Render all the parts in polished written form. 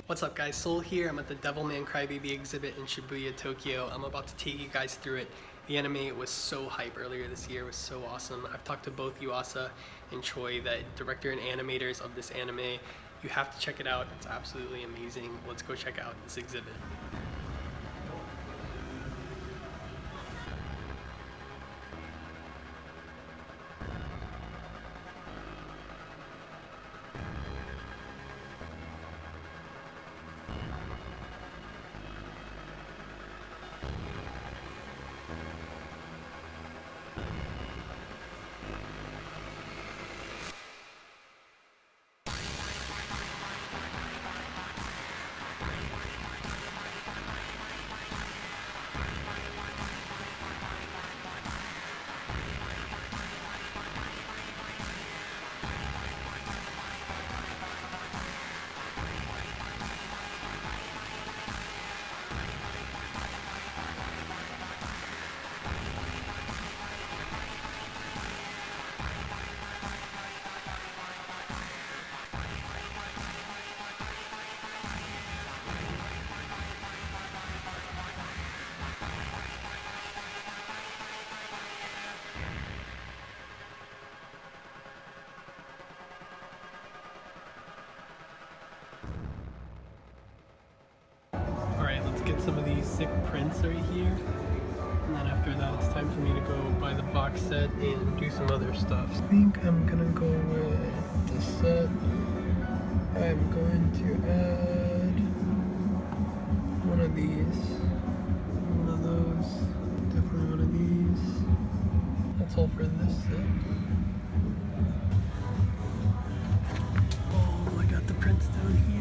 What's up guys, Soul here. I'm at the Devilman Crybaby Exhibit in Shibuya, Tokyo. I'm about to take you guys through it. The anime was so hype earlier this year, it was so awesome. I've talked to both Yuasa and Choi, the director and animators of this anime. You have to check it out, it's absolutely amazing. Let's go check out this exhibit. Alright, let's get some of these sick prints right here. And then after that, it's time for me to go buy the box set and do some other stuff. I think I'm gonna go with the set. I'm going to add one of these. One of those. Definitely one of these. That's all for this set. Oh, I got the prints down here.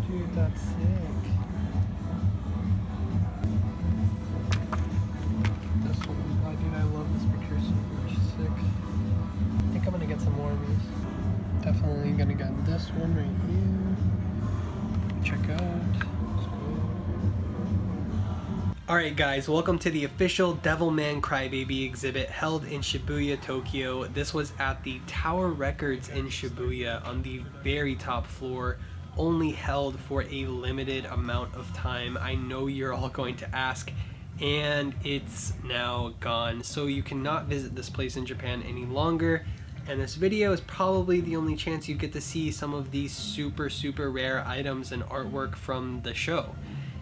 Dude, that's sick. This one, oh, dude, I love this picture so much. Sick. I think I'm gonna get some more of these. Definitely gonna get this one right here. Check out. Alright guys, welcome to the official Devilman Crybaby exhibit held in Shibuya, Tokyo. This was at the Tower Records in Shibuya on the very top floor. Only held for a limited amount of time. I know you're all going to ask, and it's now gone. So you cannot visit this place in Japan any longer, and this video is probably the only chance you get to see some of these super rare items and artwork from the show.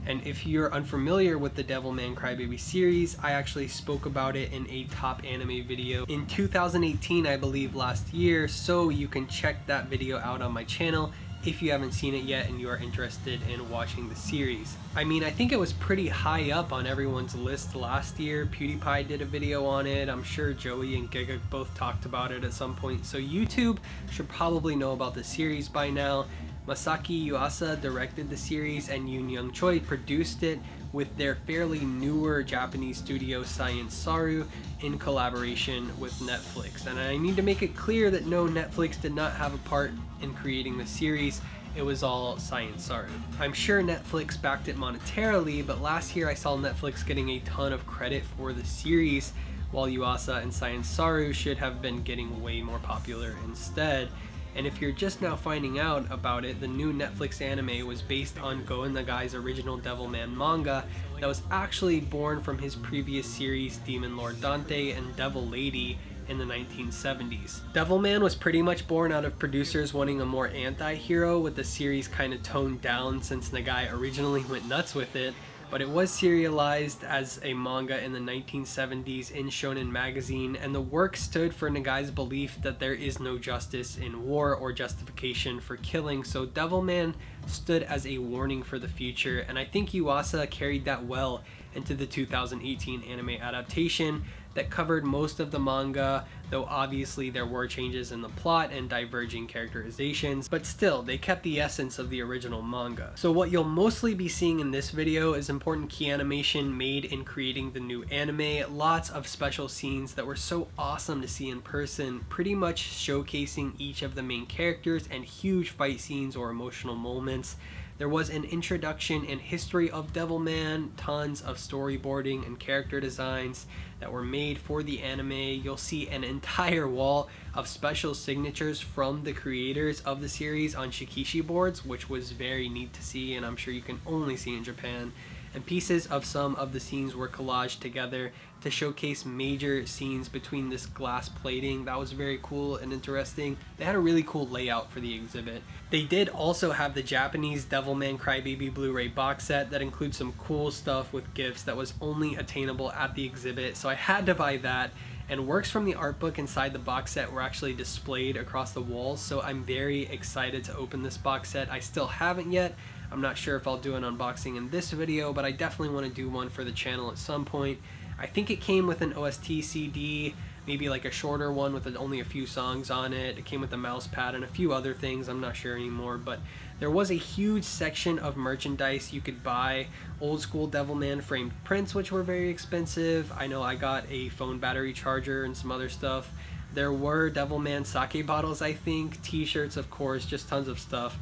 And if you're unfamiliar with the Devilman Crybaby series, I actually spoke about it in a top anime video in 2018, I believe, last year, so you can check that video out on my channel if you haven't seen it yet and you are interested in watching the series. I mean, I think it was pretty high up on everyone's list last year. PewDiePie did a video on it. I'm sure Joey and Giga both talked about it at some point. So YouTube should probably know about the series by now. Masaaki Yuasa directed the series and Yoon Young Choi produced it with their fairly newer Japanese studio Science Saru in collaboration with Netflix. And I need to make it clear that no, Netflix did not have a part in creating the series. It was all Science Saru. I'm sure Netflix backed it monetarily, but last year I saw Netflix getting a ton of credit for the series, while Yuasa and Science Saru should have been getting way more popular instead. And if you're just now finding out about it, the new Netflix anime was based on Go Nagai's original Devilman manga that was actually born from his previous series Demon Lord Dante and Devil Lady in the 1970s. Devilman was pretty much born out of producers wanting a more anti-hero, with the series kind of toned down since Nagai originally went nuts with it. But it was serialized as a manga in the 1970s in Shonen Magazine, and the work stood for Nagai's belief that there is no justice in war or justification for killing, so Devilman stood as a warning for the future, and I think Yuasa carried that well into the 2018 anime adaptation that covered most of the manga, though obviously there were changes in the plot and diverging characterizations, but still, they kept the essence of the original manga. So what you'll mostly be seeing in this video is important key animation made in creating the new anime, lots of special scenes that were so awesome to see in person, pretty much showcasing each of the main characters, and huge fight scenes or emotional moments. There was an introduction and history of Devilman, tons of storyboarding and character designs that were made for the anime. You'll see an entire wall of special signatures from the creators of the series on shikishi boards, which was very neat to see, and I'm sure you can only see in Japan. And pieces of some of the scenes were collaged together to showcase major scenes between this glass plating. That was very cool and interesting. They had a really cool layout for the exhibit. They did also have the Japanese Devilman Crybaby Blu-ray box set that includes some cool stuff with gifts that was only attainable at the exhibit, so I had to buy that. And works from the art book inside the box set were actually displayed across the walls, so I'm very excited to open this box set. I still haven't yet. I'm not sure if I'll do an unboxing in this video, but I definitely want to do one for the channel at some point. I think it came with an OST CD, maybe like a shorter one with only a few songs on it. It came with a mouse pad and a few other things, I'm not sure anymore, but there was a huge section of merchandise you could buy. Old school Devilman framed prints, which were very expensive. I know I got a phone battery charger and some other stuff. There were Devilman sake bottles, I think, t-shirts, of course, just tons of stuff.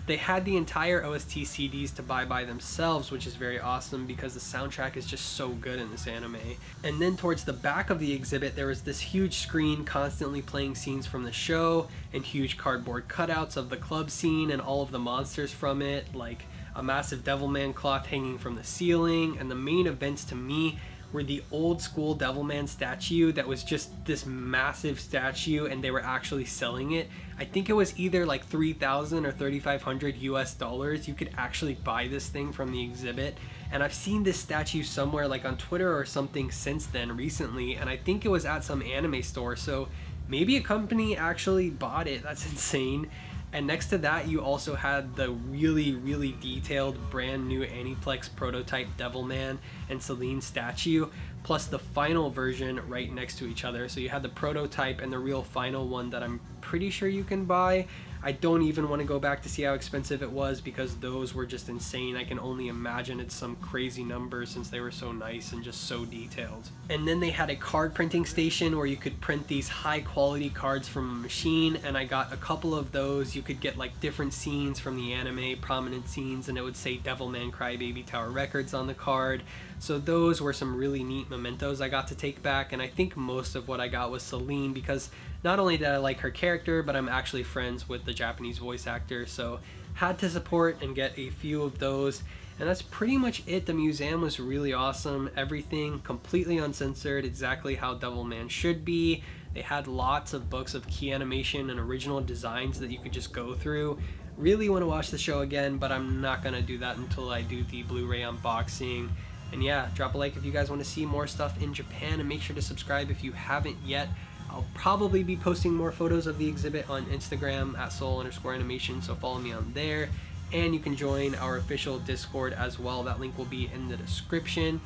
They had the entire OST CDs to buy by themselves, which is very awesome because the soundtrack is just so good in this anime. And then towards the back of the exhibit, there was this huge screen constantly playing scenes from the show and huge cardboard cutouts of the club scene and all of the monsters from it, like a massive Devilman cloth hanging from the ceiling. And the main events to me were the old school Devilman statue that was just this massive statue, and they were actually selling it. I think it was either like 3,000 or 3,500 US dollars. You could actually buy this thing from the exhibit, and I've seen this statue somewhere like on Twitter or something since then recently, and I think it was at some anime store, so maybe a company actually bought it. That's insane. And next to that, you also had the really detailed brand new Aniplex prototype Devilman and Seilene statue, plus the final version right next to each other. So you had the prototype and the real final one that I'm pretty sure you can buy. I don't even want to go back to see how expensive it was because those were just insane. I can only imagine it's some crazy number since they were so nice and just so detailed. And then they had a card printing station where you could print these high quality cards from a machine, and I got a couple of those. You could get like different scenes from the anime, prominent scenes, and it would say Devilman Crybaby Tower Records on the card. So those were some really neat mementos I got to take back, and I think most of what I got was Seilene because not only did I like her character, but I'm actually friends with the Japanese voice actor, so had to support and get a few of those. And that's pretty much it. The museum was really awesome. Everything completely uncensored, exactly how Devilman should be. They had lots of books of key animation and original designs that you could just go through. Really want to watch the show again, but I'm not going to do that until I do the Blu-ray unboxing. And yeah, drop a like if you guys want to see more stuff in Japan, and make sure to subscribe if you haven't yet. I'll probably be posting more photos of the exhibit on Instagram at Soul_animation, so follow me on there. And you can join our official Discord as well. That link will be in the description.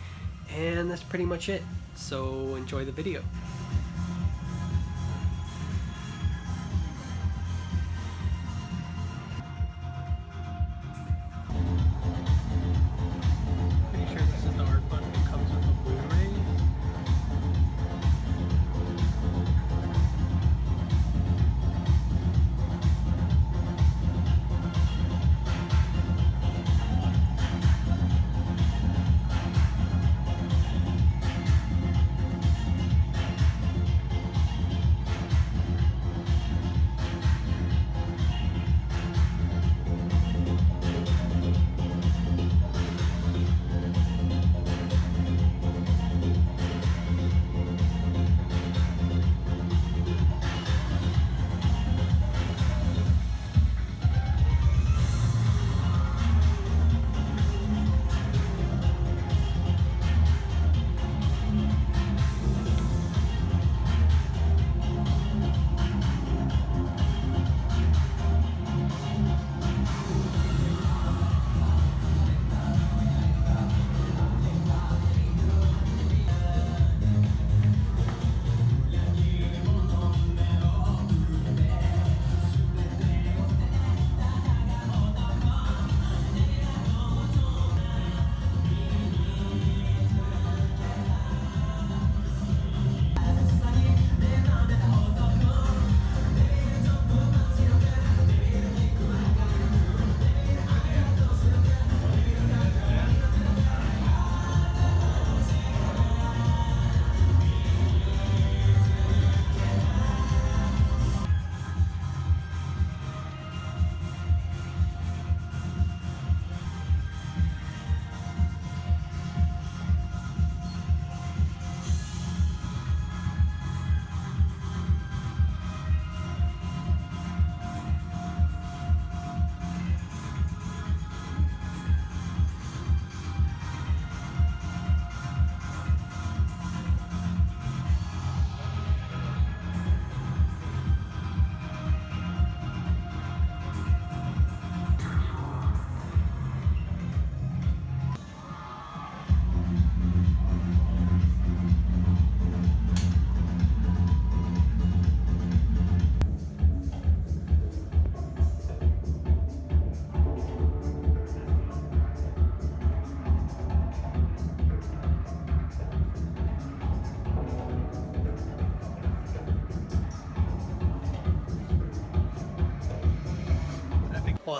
And that's pretty much it. So enjoy the video. Pretty sure this is the art book that comes with the Blu-ray.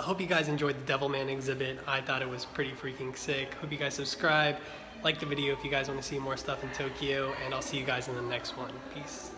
hope you guys enjoyed the Devilman exhibit. I thought it was pretty freaking sick. Hope you guys subscribe, like the video if you guys want to see more stuff in Tokyo, and I'll see you guys in the next one. Peace.